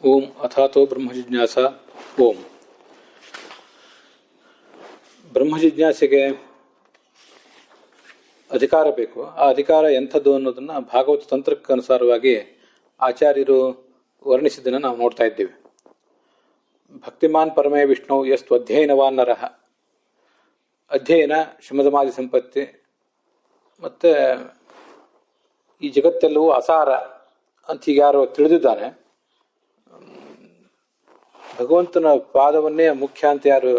ಓಂ ಅಥಾತೋ ಬ್ರಹ್ಮಜಿಜ್ಞಾಸ. ಓಂ. ಬ್ರಹ್ಮಜಿಜ್ಞಾಸೆಗೆ ಅಧಿಕಾರ ಬೇಕು. ಆ ಅಧಿಕಾರ ಎಂಥದ್ದು ಅನ್ನೋದನ್ನ ಭಾಗವತ ತಂತ್ರಕ್ಕೆ ಅನುಸಾರವಾಗಿ ಆಚಾರ್ಯರು ವರ್ಣಿಸಿದ್ದನ್ನು ನಾವು ನೋಡ್ತಾ ಇದ್ದೇವೆ. ಭಕ್ತಿಮಾನ್ ಪರಮೇ ವಿಷ್ಣು ಯಸ್ತು ಅಧ್ಯಯನವಾನ್ ನರಃ. ಅಧ್ಯಯನ ಶಮದಮಾದಿ ಸಂಪತ್ತಿ. ಮತ್ತೆ ಈ ಜಗತ್ತೆಲ್ಲವೂ ಅಸಾರ ಅಂತ ಹೀಗೆ ಯಾರು ತಿಳಿದಿದ್ದಾನೆ, ಭಗವಂತನ ಪಾದವನ್ನೇ ಮುಖ್ಯ ಅಂತ ಯಾರು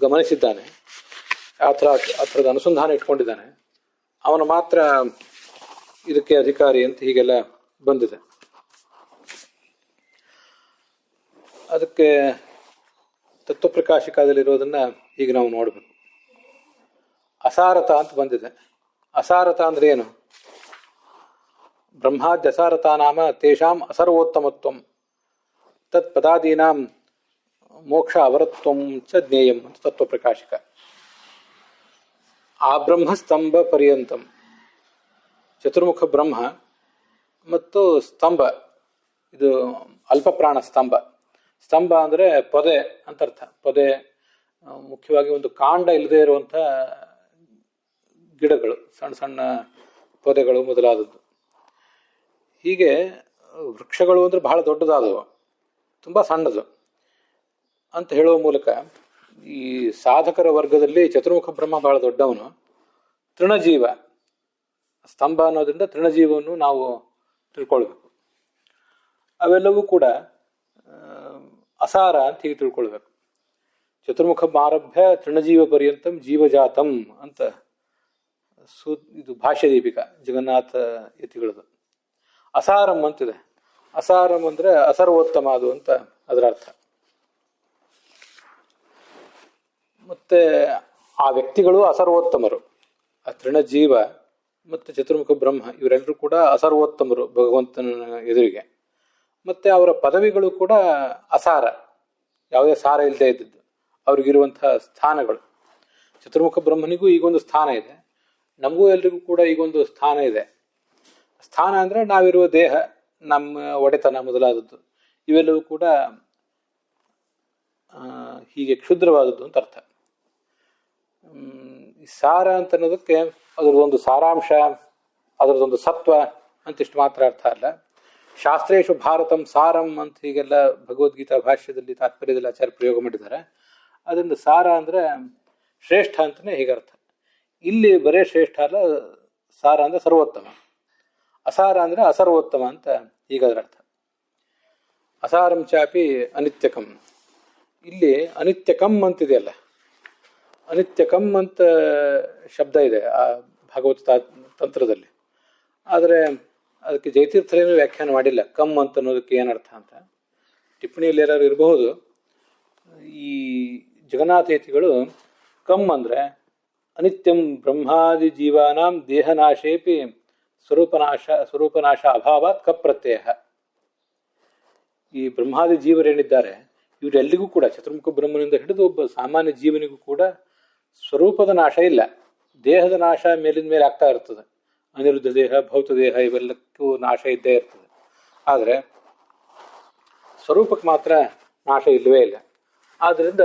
ಗಮನಿಸಿದ್ದಾನೆ, ಆ ಥರದ ಅನುಸಂಧಾನ ಇಟ್ಕೊಂಡಿದ್ದಾನೆ, ಅವನು ಮಾತ್ರ ಇದಕ್ಕೆ ಅಧಿಕಾರಿ ಅಂತ ಹೀಗೆಲ್ಲ ಬಂದಿದೆ. ಅದಕ್ಕೆ ತತ್ವಪ್ರಕಾಶಿಕಾದಲ್ಲಿರೋದನ್ನ ಈಗ ನಾವು ನೋಡಬೇಕು. ಅಸಾರತ ಅಂತ ಬಂದಿದೆ. ಅಸಾರತ ಅಂದ್ರೆ ಏನು? ಬ್ರಹ್ಮಾದ್ಯಸಾರತಾ ನಾಮ ತೇಷಾಂ ಅಸರ್ವೋತ್ತಮತ್ವಂ ತತ್ ಪದಾದೀನಾಂ ಮೋಕ್ಷ ಅವರತ್ವಂ ಚ ಜ್ಞೇಯಂ ಅಂತ ತತ್ವಪ್ರಕಾಶಿಕ. ಆ ಬ್ರಹ್ಮಸ್ತಂಭ ಪರ್ಯಂತಂ, ಚತುರ್ಮುಖ ಬ್ರಹ್ಮ ಮತ್ತು ಸ್ತಂಭ, ಇದು ಅಲ್ಪಪ್ರಾಣ ಸ್ತಂಭ. ಸ್ತಂಭ ಅಂದರೆ ಪೊದೆ ಅಂತ ಅರ್ಥ. ಪೊದೆ ಮುಖ್ಯವಾಗಿ ಒಂದು ಕಾಂಡ ಇಲ್ಲದೆ ಇರುವಂಥ ಗಿಡಗಳು, ಸಣ್ಣ ಸಣ್ಣ ಪೊದೆಗಳು ಮೊದಲಾದದ್ದು. ಹೀಗೆ ವೃಕ್ಷಗಳು ಅಂದರೆ ಬಹಳ ದೊಡ್ಡದಾದವು, ತುಂಬ ಸಣ್ಣದು ಅಂತ ಹೇಳುವ ಮೂಲಕ ಈ ಸಾಧಕರ ವರ್ಗದಲ್ಲಿ ಚತುರ್ಮುಖ ಬ್ರಹ್ಮ ಬಹಳ ದೊಡ್ಡವನು. ತೃಣಜೀವ, ಸ್ತಂಭ ಅನ್ನೋದ್ರಿಂದ ತೃಣಜೀವವನ್ನು ನಾವು ತಿಳ್ಕೊಳ್ಬೇಕು. ಅವೆಲ್ಲವೂ ಕೂಡ ಅಸಾರ ಅಂತ ಹೀಗೆ ತಿಳ್ಕೊಳ್ಬೇಕು. ಚತುರ್ಮುಖ ಆರಭ್ಯ ತೃಣಜೀವ ಪರ್ಯಂತಂ ಜೀವಜಾತಂ ಅಂತ ಇದು ಭಾಷ್ಯ ದೀಪಿಕಾ ಜಗನ್ನಾಥ ಯತಿಗಳದು. ಅಸಾರಂ ಅಂತಿದೆ. ಅಸಾರಂ ಅಂದ್ರೆ ಅಸರ್ವೋತ್ತಮ ಅದು ಅಂತ ಅದರ ಅರ್ಥ. ಮತ್ತೆ ಆ ವ್ಯಕ್ತಿಗಳು ಅಸರ್ವೋತ್ತಮರು. ಆ ತೃಣಜೀವ ಮತ್ತು ಚತುರ್ಮುಖ ಬ್ರಹ್ಮ ಇವರೆಲ್ಲರೂ ಕೂಡ ಅಸರ್ವೋತ್ತಮರು ಭಗವಂತನ ಎದುರಿಗೆ. ಮತ್ತೆ ಅವರ ಪದವಿಗಳು ಕೂಡ ಅಸಾರ, ಯಾವುದೇ ಸಾರ ಇಲ್ಲದೆ ಇದ್ದದ್ದು ಅವ್ರಿಗಿರುವಂತಹ ಸ್ಥಾನಗಳು. ಚತುರ್ಮುಖ ಬ್ರಹ್ಮನಿಗೂ ಈಗೊಂದು ಸ್ಥಾನ ಇದೆ, ನಮಗೂ ಎಲ್ರಿಗೂ ಕೂಡ ಈಗೊಂದು ಸ್ಥಾನ ಇದೆ. ಸ್ಥಾನ ಅಂದ್ರೆ ನಾವಿರುವ ದೇಹ, ನಮ್ಮ ಒಡೆತನ ಮೊದಲಾದದ್ದು ಇವೆಲ್ಲವೂ ಕೂಡ ಹೀಗೆ ಕ್ಷುದ್ರವಾದದ್ದು ಅಂತ ಅರ್ಥ. ಸಾರ ಅಂತ ಅನ್ನೋದಕ್ಕೆ ಅದರದೊಂದು ಸಾರಾಂಶ, ಅದರದೊಂದು ಸತ್ವ ಅಂತಿಷ್ಟು ಮಾತ್ರ ಅರ್ಥ ಅಲ್ಲ. ಶಾಸ್ತ್ರೇಶು ಭಾರತಂ ಸಾರಂ ಅಂತ ಹೀಗೆಲ್ಲ ಭಗವದ್ಗೀತಾ ಭಾಷ್ಯದಲ್ಲಿ ತಾತ್ಪರ್ಯದಲ್ಲಿ ಆಚಾರ್ಯ ಪ್ರಯೋಗ ಮಾಡಿದ್ದಾರೆ. ಅದರಿಂದ ಸಾರ ಅಂದ್ರೆ ಶ್ರೇಷ್ಠ ಅಂತಲೇ ಹೀಗರ್ಥ. ಇಲ್ಲಿ ಬರೇ ಶ್ರೇಷ್ಠ ಅಲ್ಲ, ಸಾರ ಅಂದ್ರೆ ಸರ್ವೋತ್ತಮ, ಅಸಾರ ಅಂದ್ರೆ ಅಸರ್ವೋತ್ತಮ ಅಂತ ಈಗ ಅದರ ಅರ್ಥ. ಅಸಾರಂ ಚಾಪಿ ಅನಿತ್ಯಕಂ. ಇಲ್ಲಿ ಅನಿತ್ಯಕಂ ಅಂತಿದೆಯಲ್ಲ, ಅನಿತ್ಯಕಂ ಅಂತ ಶಬ್ದ ಇದೆ ಆ ಭಾಗವತ ತಂತ್ರದಲ್ಲಿ. ಆದರೆ ಅದಕ್ಕೆ ಜಯತೀರ್ಥರೇನು ವ್ಯಾಖ್ಯಾನ ಮಾಡಿಲ್ಲ, ಕಮ್ ಅಂತ ಅನ್ನೋದಕ್ಕೆ ಏನರ್ಥ ಅಂತ. ಟಿಪ್ಪಣಿಯಲ್ಲಿ ಯಾರು ಇರಬಹುದು. ಈ ಜಗನ್ನಾಥೇತಿಗಳು ಕಮ್ ಅಂದ್ರೆ ಅನಿತ್ಯಂ ಬ್ರಹ್ಮಾದಿ ಜೀವಾನಾಂ ದೇಹನಾಶೇಪಿ ಸ್ವರೂಪನಾಶ ಅಭಾವಾತ್ ಕಪ್ ಪ್ರತ್ಯಯ. ಈ ಬ್ರಹ್ಮಾದಿ ಜೀವರೇನಿದ್ದಾರೆ ಇವರೆಲ್ಲಿಗೂ ಕೂಡ ಚತುರ್ಮುಖ ಬ್ರಹ್ಮನಿಂದ ಹಿಡಿದು ಒಬ್ಬ ಸಾಮಾನ್ಯ ಜೀವನಿಗೂ ಕೂಡ ಸ್ವರೂಪದ ನಾಶ ಇಲ್ಲ, ದೇಹದ ನಾಶ ಮೇಲಿನ ಮೇಲೆ ಆಗ್ತಾ ಇರ್ತದೆ. ಅನಿರುದ್ಧ ದೇಹ, ಭೌತ ದೇಹ ಇವೆಲ್ಲಕ್ಕೂ ನಾಶ ಇದ್ದೇ ಇರ್ತದೆ. ಆದರೆ ಸ್ವರೂಪಕ್ಕೆ ಮಾತ್ರ ನಾಶ ಇಲ್ಲವೇ ಇಲ್ಲ. ಆದ್ದರಿಂದ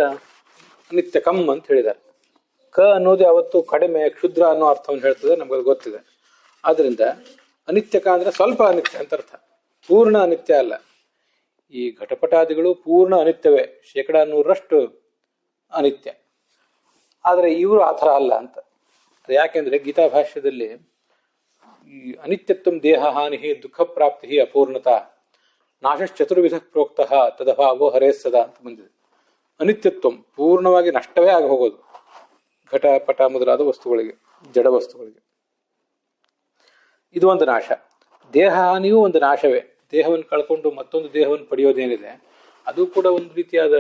ನಿತ್ಯ ಕಮ್ ಅಂತ ಹೇಳಿದ್ದಾರೆ. ಕ ಅನ್ನೋದು ಯಾವತ್ತು ಕಡಿಮೆ, ಕ್ಷುದ್ರ ಅನ್ನೋ ಅರ್ಥವನ್ನು ಹೇಳ್ತದೆ, ನಮ್ಗೆ ಗೊತ್ತಿದೆ. ಆದ್ದರಿಂದ ಅನಿತ್ಯಕ ಅಂದ್ರೆ ಸ್ವಲ್ಪ ಅನಿತ್ಯ ಅಂತ ಅರ್ಥ, ಪೂರ್ಣ ಅನಿತ್ಯ ಅಲ್ಲ. ಈ ಘಟಪಟಾದಿಗಳು ಪೂರ್ಣ ಅನಿತ್ಯವೇ, 100% ಅನಿತ್ಯ. ಆದರೆ ಇವರು ಆ ಥರ ಅಲ್ಲ ಅಂತ. ಯಾಕೆಂದ್ರೆ ಗೀತಾ ಭಾಷ್ಯದಲ್ಲಿ ಈ ಅನಿತ್ಯತ್ವಂ ದೇಹ ಹಾನಿ ದುಃಖ ಪ್ರಾಪ್ತಿ ಅಪೂರ್ಣತಾ ನಾಶಶ್ಚತುರ್ವಿಧ ಪ್ರೋಕ್ತ ತದಭಾವೋ ಹರೇಸದ ಅಂತ ಬಂದಿದೆ. ಅನಿತ್ಯತ್ವಂ ಪೂರ್ಣವಾಗಿ ನಷ್ಟವೇ ಆಗಿ ಹೋಗೋದು ಘಟಪಟ ಮೊದಲಾದ ವಸ್ತುಗಳಿಗೆ, ಜಡ ವಸ್ತುಗಳಿಗೆ. ಇದು ಒಂದು ನಾಶ. ದೇಹ ಹಾನಿಯೂ ಒಂದು ನಾಶವೇ. ದೇಹವನ್ನು ಕಳ್ಕೊಂಡು ಮತ್ತೊಂದು ದೇಹವನ್ನು ಪಡೆಯೋದೇನಿದೆ ಅದು ಕೂಡ ಒಂದು ರೀತಿಯಾದ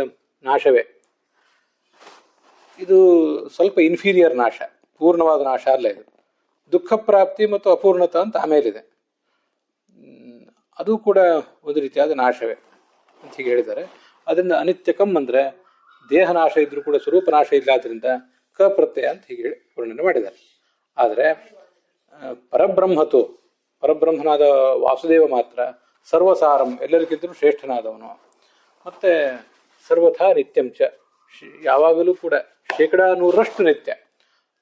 ನಾಶವೇ. ಇದು ಸ್ವಲ್ಪ ಇನ್ಫೀರಿಯರ್ ನಾಶ, ಪೂರ್ಣವಾದ ನಾಶ ಅಲ್ಲ ಇದು. ದುಃಖ ಪ್ರಾಪ್ತಿ ಮತ್ತು ಅಪೂರ್ಣತ ಅಂತ ಆಮೇಲಿದೆ, ಅದು ಕೂಡ ಒಂದು ರೀತಿಯಾದ ನಾಶವೇ ಅಂತ ಹೀಗೆ ಹೇಳಿದ್ದಾರೆ. ಅದರಿಂದ ಅನಿತ್ಯಕಂ ಅಂದ್ರೆ ದೇಹ ನಾಶ ಇದ್ರೂ ಕೂಡ ಸ್ವರೂಪ ನಾಶ ಇಲ್ಲ, ಆದ್ರಿಂದ ಕ ಪ್ರತ್ಯಯ ಅಂತ ಹೀಗೆ ಹೇಳಿ ವರ್ಣನೆ ಮಾಡಿದ್ದಾರೆ. ಆದರೆ ಪರಬ್ರಹ್ಮನಾದ ವಾಸುದೇವ ಮಾತ್ರ ಸರ್ವಸಾರಂ ಎಲ್ಲರಿಗಿಂತಲೂ ಶ್ರೇಷ್ಠನಾದವನು, ಮತ್ತು ಸರ್ವಥಾ ನಿತ್ಯಂಚ ಯಾವಾಗಲೂ ಕೂಡ 100% ನಿತ್ಯ,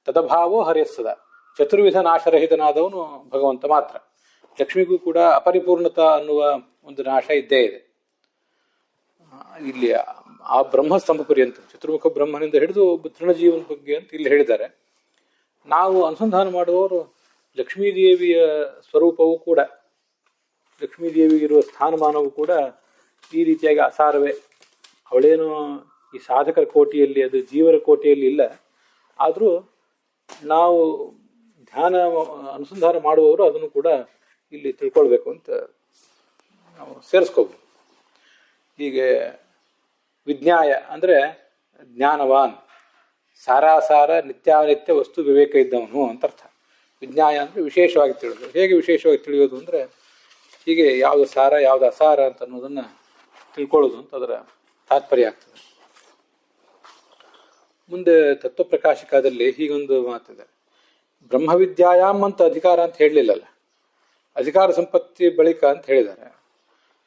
ತದಭಾವೋ ಹರಿಯಸ್ಸದ ಚತುರ್ವಿಧ ನಾಶರಹಿತನಾದವನು ಭಗವಂತ ಮಾತ್ರ. ಲಕ್ಷ್ಮಿಗೂ ಕೂಡ ಅಪರಿಪೂರ್ಣತಾ ಅನ್ನುವ ಒಂದು ನಾಶ ಇದ್ದೇ ಇದೆ. ಇಲ್ಲಿ ಆ ಬ್ರಹ್ಮಸ್ತಂಭ ಪರ್ಯಂತ ಚತುರ್ಮುಖ ಬ್ರಹ್ಮನಿಂದ ಹಿಡಿದು ತೃಣಜೀವನ ಬಗ್ಗೆ ಅಂತ ಇಲ್ಲಿ ಹೇಳಿದ್ದಾರೆ. ನಾವು ಅನುಸಂಧಾನ ಮಾಡುವವರು ಲಕ್ಷ್ಮೀದೇವಿಯ ಸ್ವರೂಪವೂ ಕೂಡ, ಲಕ್ಷ್ಮೀದೇವಿಗಿರುವ ಸ್ಥಾನಮಾನವೂ ಕೂಡ ಈ ರೀತಿಯಾಗಿ ಅಸಾರವೇ. ಅವಳೇನು ಈ ಸಾಧಕರ ಕೋಟಿಯಲ್ಲಿ, ಅದು ಜೀವರ ಕೋಟಿಯಲ್ಲಿ ಇಲ್ಲ. ಆದರೂ ನಾವು ಧ್ಯಾನ ಅನುಸಂಧಾನ ಮಾಡುವವರು ಅದನ್ನು ಕೂಡ ಇಲ್ಲಿ ತಿಳ್ಕೊಳ್ಬೇಕು ಅಂತ ನಾವು ಸೇರಿಸ್ಕೋಬೋದು. ಹೀಗೆ ವಿಜ್ಞಾಯ ಅಂದರೆ ಜ್ಞಾನವಾನ್, ಸಾರಾಸಾರ ನಿತ್ಯಾನಿತ್ಯ ವಸ್ತು ವಿವೇಕ ಇದ್ದವನು ಅಂತ ಅರ್ಥ. ವಿಜ್ಞಾಯ ಅಂದರೆ ವಿಶೇಷವಾಗಿ ತಿಳಿಯೋದು. ಹೇಗೆ ವಿಶೇಷವಾಗಿ ತಿಳಿಯೋದು ಅಂದರೆ ಹೀಗೆ ಯಾವುದು ಸಾರ ಯಾವುದು ಅಸಾರ ಅಂತ ಅನ್ನೋದನ್ನು ತಿಳ್ಕೊಳ್ಳೋದು ಅಂತ ಅದರ ತಾತ್ಪರ್ಯ ಆಗ್ತದೆ. ಮುಂದೆ ತತ್ವಪ್ರಕಾಶಿಕದಲ್ಲಿ ಹೀಗೊಂದು ಮಾತಿದೆ, ಬ್ರಹ್ಮವಿದ್ಯಾಯಾಮ್ ಅಂತ ಅಧಿಕಾರ ಅಂತ ಹೇಳಲಿಲ್ಲಲ್ಲ, ಅಧಿಕಾರ ಸಂಪತ್ತಿ ಬಳಿಕ ಅಂತ ಹೇಳಿದ್ದಾರೆ.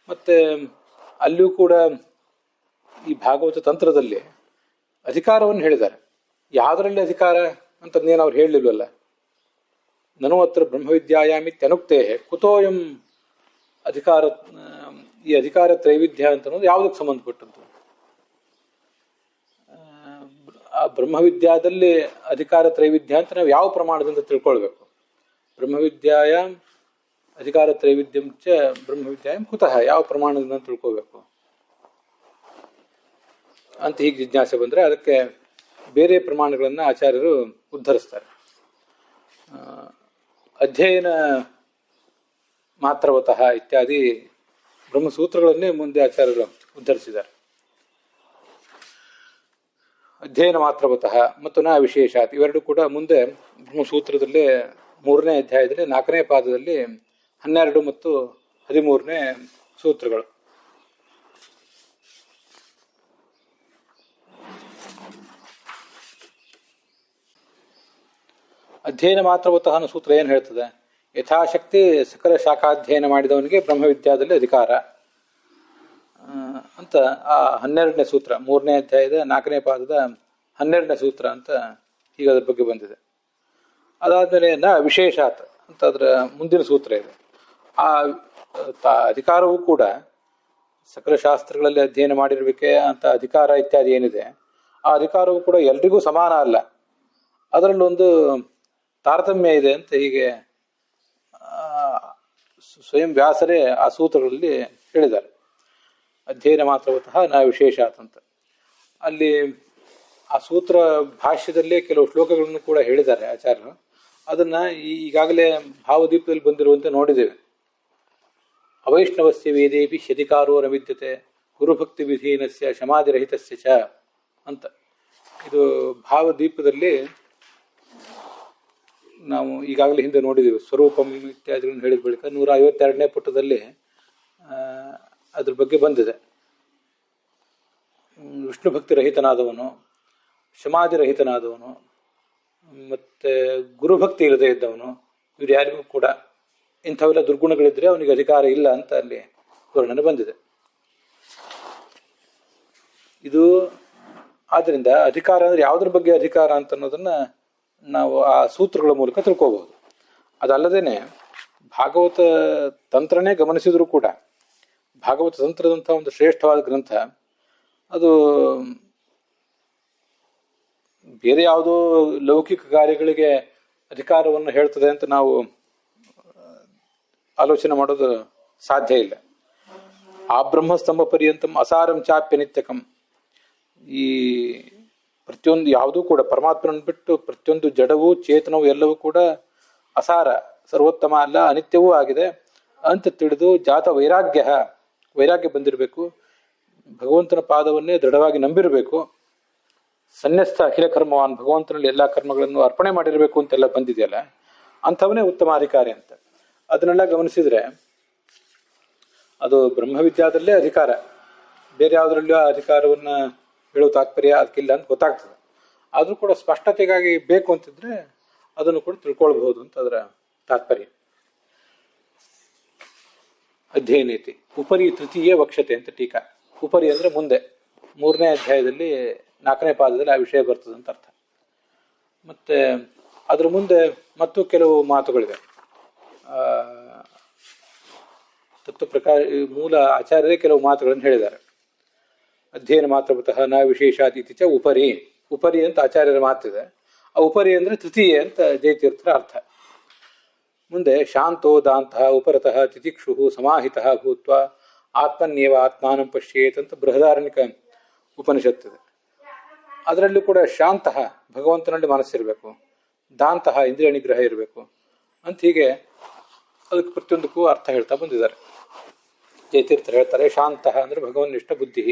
ಮತ್ತು ಅಲ್ಲಿಯೂ ಕೂಡ ಈ ಭಾಗವತ ತಂತ್ರದಲ್ಲಿ ಅಧಿಕಾರವನ್ನು ಹೇಳಿದ್ದಾರೆ. ಯಾವುದರಲ್ಲಿ ಅಧಿಕಾರ ಅಂತಂದೇನು ಅವ್ರು ಹೇಳಲಿಲ್ವಲ್ಲ. ನನೂ ಹತ್ರ ಬ್ರಹ್ಮವಿದ್ಯಾಯಾಮಿತ್ಯನುಕ್ತೇ ಕುತೋಯಂ ಅಧಿಕಾರ, ಈ ಅಧಿಕಾರ ತ್ರೈವಿಧ್ಯ ಅಂತ ಅನ್ನೋದು ಯಾವುದಕ್ಕೆ ಸಂಬಂಧಪಟ್ಟಂತ? ಆ ಬ್ರಹ್ಮವಿದ್ಯಾದಲ್ಲಿ ಅಧಿಕಾರ ತ್ರೈವಿಧ್ಯ ಅಂತ ನಾವು ಯಾವ ಪ್ರಮಾಣದಿಂದ ತಿಳ್ಕೊಳ್ಬೇಕು? ಬ್ರಹ್ಮವಿದ್ಯಾಯಾಮ್ ಅಧಿಕಾರ ತ್ರೈವಿಧ್ಯಂ ಚ ಬ್ರಹ್ಮವಿದ್ಯಾಯಾಮ್ ಕುತಃ, ಯಾವ ಪ್ರಮಾಣದಿಂದ ತಿಳ್ಕೊಳ್ಬೇಕು ಅಂತ ಹೀಗೆ ಜಿಜ್ಞಾಸೆ ಬಂದರೆ ಅದಕ್ಕೆ ಬೇರೆ ಪ್ರಮಾಣಗಳನ್ನು ಆಚಾರ್ಯರು ಉದ್ಧರಿಸ್ತಾರೆ. ಅಧ್ಯಯನ ಮಾತ್ರವತಃ ಇತ್ಯಾದಿ ಬ್ರಹ್ಮಸೂತ್ರಗಳನ್ನೇ ಮುಂದೆ ಆಚಾರ್ಯರು ಉದ್ಧರಿಸಿದ್ದಾರೆ. ಅಧ್ಯಯನ ಮಾತ್ರವತಃ ಮತ್ತು ನ ವಿಶೇಷಾತ್ ಇವೆರಡು ಕೂಡ ಮುಂದೆ ಬ್ರಹ್ಮಸೂತ್ರದಲ್ಲೇ 3ನೇ ಅಧ್ಯಾಯದಲ್ಲಿ 4ನೇ ಪಾದದಲ್ಲಿ 12 ಮತ್ತು 13ನೇ ಸೂತ್ರಗಳು. ಅಧ್ಯಯನ ಮಾತ್ರವತಃ ಅನ್ನೋ ಸೂತ್ರ ಏನು ಹೇಳ್ತದೆ? ಯಥಾಶಕ್ತಿ ಸಕಲ ಶಾಖಾಧ್ಯಯನ ಮಾಡಿದವನಿಗೆ ಬ್ರಹ್ಮವಿದ್ಯಾದಲ್ಲಿ ಅಧಿಕಾರ ಅಂತ ಆ 12ನೇ ಸೂತ್ರ, 3ನೇ ಅಧ್ಯಾಯದ 4ನೇ ಪಾದದ 12ನೇ ಸೂತ್ರ ಅಂತ ಈಗ ಅದ್ರ ಬಗ್ಗೆ ಬಂದಿದೆ. ಅದಾದ್ಮೇಲೆ ನ ವಿಶೇಷಾತ್ ಅಂತ ಅದರ ಮುಂದಿನ ಸೂತ್ರ ಇದೆ. ಆ ಅಧಿಕಾರವೂ ಕೂಡ ಸಕಲ ಶಾಸ್ತ್ರಗಳಲ್ಲಿ ಅಧ್ಯಯನ ಮಾಡಿರ್ಬೇಕೆ ಅಂತ ಅಧಿಕಾರ ಇತ್ಯಾದಿ ಏನಿದೆ, ಆ ಅಧಿಕಾರವೂ ಕೂಡ ಎಲ್ರಿಗೂ ಸಮಾನ ಅಲ್ಲ, ಅದರಲ್ಲೊಂದು ತಾರತಮ್ಯ ಇದೆ ಅಂತ ಹೀಗೆ ಸ್ವಯಂ ವ್ಯಾಸರೇ ಆ ಸೂತ್ರಗಳಲ್ಲಿ ಹೇಳಿದ್ದಾರೆ. ಅಧ್ಯಯನ ಮಾತ್ರವತಃ ನ ವಿಶೇಷಾತ್ ಅಂತ. ಅಲ್ಲಿ ಆ ಸೂತ್ರ ಭಾಷ್ಯದಲ್ಲೇ ಕೆಲವು ಶ್ಲೋಕಗಳನ್ನು ಕೂಡ ಹೇಳಿದ್ದಾರೆ ಆಚಾರ್ಯರು. ಅದನ್ನ ಈಗಾಗಲೇ ಭಾವದೀಪದಲ್ಲಿ ಬಂದಿರುವಂತೆ ನೋಡಿದ್ದೇವೆ. ಅವೈಷ್ಣವಸ್ಯ ವೇದೇಪಿ ಶತಿಕಾರೋ ನ ವಿದ್ಯತೆ ಗುರುಭಕ್ತಿ ವಿಧೀನಸ್ಯ ಶಮಾಧಿರಹಿತಸ್ಯ ಚ ಅಂತ. ಇದು ಭಾವದೀಪದಲ್ಲಿ ನಾವು ಈಗಾಗಲೇ ಹಿಂದೆ ನೋಡಿದ್ದೇವೆ. ಸ್ವರೂಪಂ ಇತ್ಯಾದಿಗಳನ್ನು ಹೇಳಿದ ಬಳಿಕ 152ನೇ ಪುಟದಲ್ಲಿ ಅದ್ರ ಬಗ್ಗೆ ಬಂದಿದೆ. ವಿಷ್ಣು ಭಕ್ತಿ ರಹಿತನಾದವನು, ಶಮಾಧಿರಹಿತನಾದವನು, ಮತ್ತೆ ಗುರುಭಕ್ತಿ ಇಲ್ಲದೆ ಇದ್ದವನು, ಇವ್ರು ಯಾರಿಗೂ ಕೂಡ ಇಂಥವೆಲ್ಲ ದುರ್ಗುಣಗಳಿದ್ರೆ ಅವನಿಗೆ ಅಧಿಕಾರ ಇಲ್ಲ ಅಂತ ಅಲ್ಲಿ ವರ್ಣನೆ ಬಂದಿದೆ. ಇದು ಆದ್ರಿಂದ ಅಧಿಕಾರ ಅಂದ್ರೆ ಯಾವುದ್ರ ಬಗ್ಗೆ ಅಧಿಕಾರ ಅಂತ ಅನ್ನೋದನ್ನ ನಾವು ಆ ಸೂತ್ರಗಳ ಮೂಲಕ ತಿಳ್ಕೋಬಹುದು. ಅದಲ್ಲದೇನೆ ಭಾಗವತ ತಂತ್ರನೇ ಗಮನಿಸಿದ್ರು ಕೂಡ ಭಾಗವತ ತಂತ್ರದಂಥ ಒಂದು ಶ್ರೇಷ್ಠವಾದ ಗ್ರಂಥ ಅದು ಬೇರೆ ಯಾವುದೋ ಲೌಕಿಕ ಕಾರ್ಯಗಳಿಗೆ ಅಧಿಕಾರವನ್ನು ಹೇಳ್ತದೆ ಅಂತ ನಾವು ಆಲೋಚನೆ ಮಾಡೋದು ಸಾಧ್ಯ ಇಲ್ಲ. ಆ ಬ್ರಹ್ಮಸ್ತಂಭ ಪರ್ಯಂತಂ ಅಸಾರಂ ಚಾಪ್ಯ ನಿತ್ಯಕಂ. ಈ ಪ್ರತಿಯೊಂದು ಯಾವುದೂ ಕೂಡ ಪರಮಾತ್ಮನ ಬಿಟ್ಟು ಪ್ರತಿಯೊಂದು ಜಡವೂ ಚೇತನವೂ ಎಲ್ಲವೂ ಕೂಡ ಅಸಾರ, ಸರ್ವೋತ್ತಮ ಅಲ್ಲ, ಅನಿತ್ಯವೂ ಆಗಿದೆ ಅಂತ ತಿಳಿದು ಜಾತ ವೈರಾಗ್ಯ ಬಂದಿರಬೇಕು. ಭಗವಂತನ ಪಾದವನ್ನೇ ದೃಢವಾಗಿ ನಂಬಿರಬೇಕು. ಸನ್ಯಸ್ಥ ಅಖಿಲ ಕರ್ಮವಾನ್, ಭಗವಂತನಲ್ಲಿ ಎಲ್ಲ ಕರ್ಮಗಳನ್ನು ಅರ್ಪಣೆ ಮಾಡಿರಬೇಕು ಅಂತೆಲ್ಲ ಬಂದಿದೆಯಲ್ಲ, ಅಂಥವನೇ ಉತ್ತಮ ಅಧಿಕಾರಿ ಅಂತ. ಅದನ್ನೆಲ್ಲ ಗಮನಿಸಿದ್ರೆ ಅದು ಬ್ರಹ್ಮವಿದ್ಯಾದಲ್ಲೇ ಅಧಿಕಾರ, ಬೇರೆ ಯಾವುದರಲ್ಲೂ ಆ ಅಧಿಕಾರವನ್ನ ಹೇಳೋ ತಾತ್ಪರ್ಯ ಅದಕ್ಕಿಲ್ಲ ಅಂತ ಗೊತ್ತಾಗ್ತದೆ. ಆದರೂ ಕೂಡ ಸ್ಪಷ್ಟತೆಗಾಗಿ ಬೇಕು ಅಂತಿದ್ರೆ ಅದನ್ನು ಕೂಡ ತಿಳ್ಕೊಳ್ಬಹುದು ಅಂತ ಅದರ ತಾತ್ಪರ್ಯ. ಅಧ್ಯಯನೇತಿ. ಉಪರಿ ತೃತೀಯ ವಕ್ಷತೆ ಅಂತ ಟೀಕಾ. ಉಪರಿ ಅಂದರೆ ಮುಂದೆ, 3ನೇ ಅಧ್ಯಾಯದಲ್ಲಿ 4ನೇ ಪಾದದಲ್ಲಿ ಆ ವಿಷಯ ಬರ್ತದೆ ಅಂತ ಅರ್ಥ. ಮತ್ತೆ ಅದ್ರ ಮುಂದೆ ಮತ್ತು ಕೆಲವು ಮಾತುಗಳಿವೆ. ತತ್ವ ಪ್ರಕಾರ ಮೂಲ ಆಚಾರ್ಯರೇ ಕೆಲವು ಮಾತುಗಳನ್ನು ಹೇಳಿದ್ದಾರೆ. ಅಧ್ಯಯನ ಮಾತ್ರವತಃ ನ ವಿಶೇಷಾತೀತಿ ಚ ಉಪರಿ. ಉಪರಿ ಅಂತ ಆಚಾರ್ಯರ ಮಾತಿದೆ. ಆ ಉಪರಿ ಅಂದರೆ ತೃತೀಯ ಅಂತ ಜಯತೀರ್ಥರ ಅರ್ಥ. ಮುಂದೆ ಶಾಂತೋ ದಾಂತಃ ಉಪರತಃ ತಿತಿಕ್ಷು ಸಮಾಹಿತಃ ಭೂತ್ವ ಆತ್ಮನ್ಯೇವ ಆತ್ಮಾನಂ ಪಶ್ಯೇತ್ ಅಂತ ಬೃಹದಾರಣ್ಯಕ ಉಪನಿಷತ್ತಿದೆ. ಅದರಲ್ಲೂ ಕೂಡ ಶಾಂತಃ ಭಗವಂತನಲ್ಲಿ ಮನಸ್ಸಿರಬೇಕು, ದಾಂತಃ ಇಂದ್ರಿಯ ನಿಗ್ರಹ ಇರಬೇಕು ಅಂತ ಹೀಗೆ ಅದಕ್ಕೆ ಪ್ರತಿಯೊಂದಕ್ಕೂ ಅರ್ಥ ಹೇಳ್ತಾ ಬಂದಿದ್ದಾರೆ. ಜಯತೀರ್ಥರು ಹೇಳ್ತಾರೆ, ಶಾಂತಃ ಅಂದರೆ ಭಗವನ್ನಿಷ್ಠ ಬುದ್ಧಿ,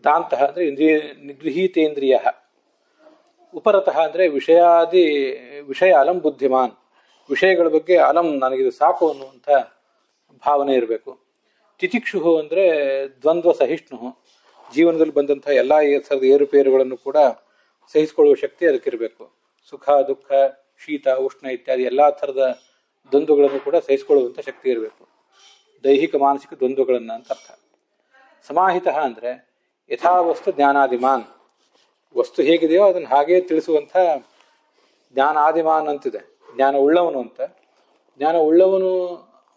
ದಾಂತಃ ಅಂದರೆ ಇಂದ್ರಿಯ ನಿಗೃಹೀತೇಂದ್ರಿಯ, ಉಪರತಃ ಅಂದರೆ ವಿಷಯ ಅಲಂ ಬುದ್ಧಿಮಾನ್, ವಿಷಯಗಳ ಬಗ್ಗೆ ಅಲಂ ನನಗಿದು ಸಾಕು ಅನ್ನುವಂಥ ಭಾವನೆ ಇರಬೇಕು. ತಿತಿಕ್ಷು ಅಂದರೆ ದ್ವಂದ್ವ ಸಹಿಷ್ಣು, ಜೀವನದಲ್ಲಿ ಬಂದಂಥ ಎಲ್ಲ ಥರದ ಏರುಪೇರುಗಳನ್ನು ಕೂಡ ಸಹಿಸಿಕೊಳ್ಳುವ ಶಕ್ತಿ ಅದಕ್ಕಿರಬೇಕು. ಸುಖ ದುಃಖ ಶೀತ ಉಷ್ಣ ಇತ್ಯಾದಿ ಎಲ್ಲ ಥರದ ದ್ವಂದ್ವಗಳನ್ನು ಕೂಡ ಸಹಿಸಿಕೊಳ್ಳುವಂಥ ಶಕ್ತಿ ಇರಬೇಕು. ದೈಹಿಕ ಮಾನಸಿಕ ದ್ವಂದ್ವಗಳನ್ನು ಅಂತ ಅರ್ಥ. ಸಮಾಹಿತ ಅಂದರೆ ಯಥಾವಸ್ತು ಜ್ಞಾನಾದಿಮಾನ್, ವಸ್ತು ಹೇಗಿದೆಯೋ ಅದನ್ನು ಹಾಗೇ ತಿಳಿಸುವಂಥ ಜ್ಞಾನಾದಿಮಾನ್ ಅಂತಿದೆ. ಜ್ಞಾನ ಉಳ್ಳವನು ಅಂತ. ಜ್ಞಾನ ಉಳ್ಳವನು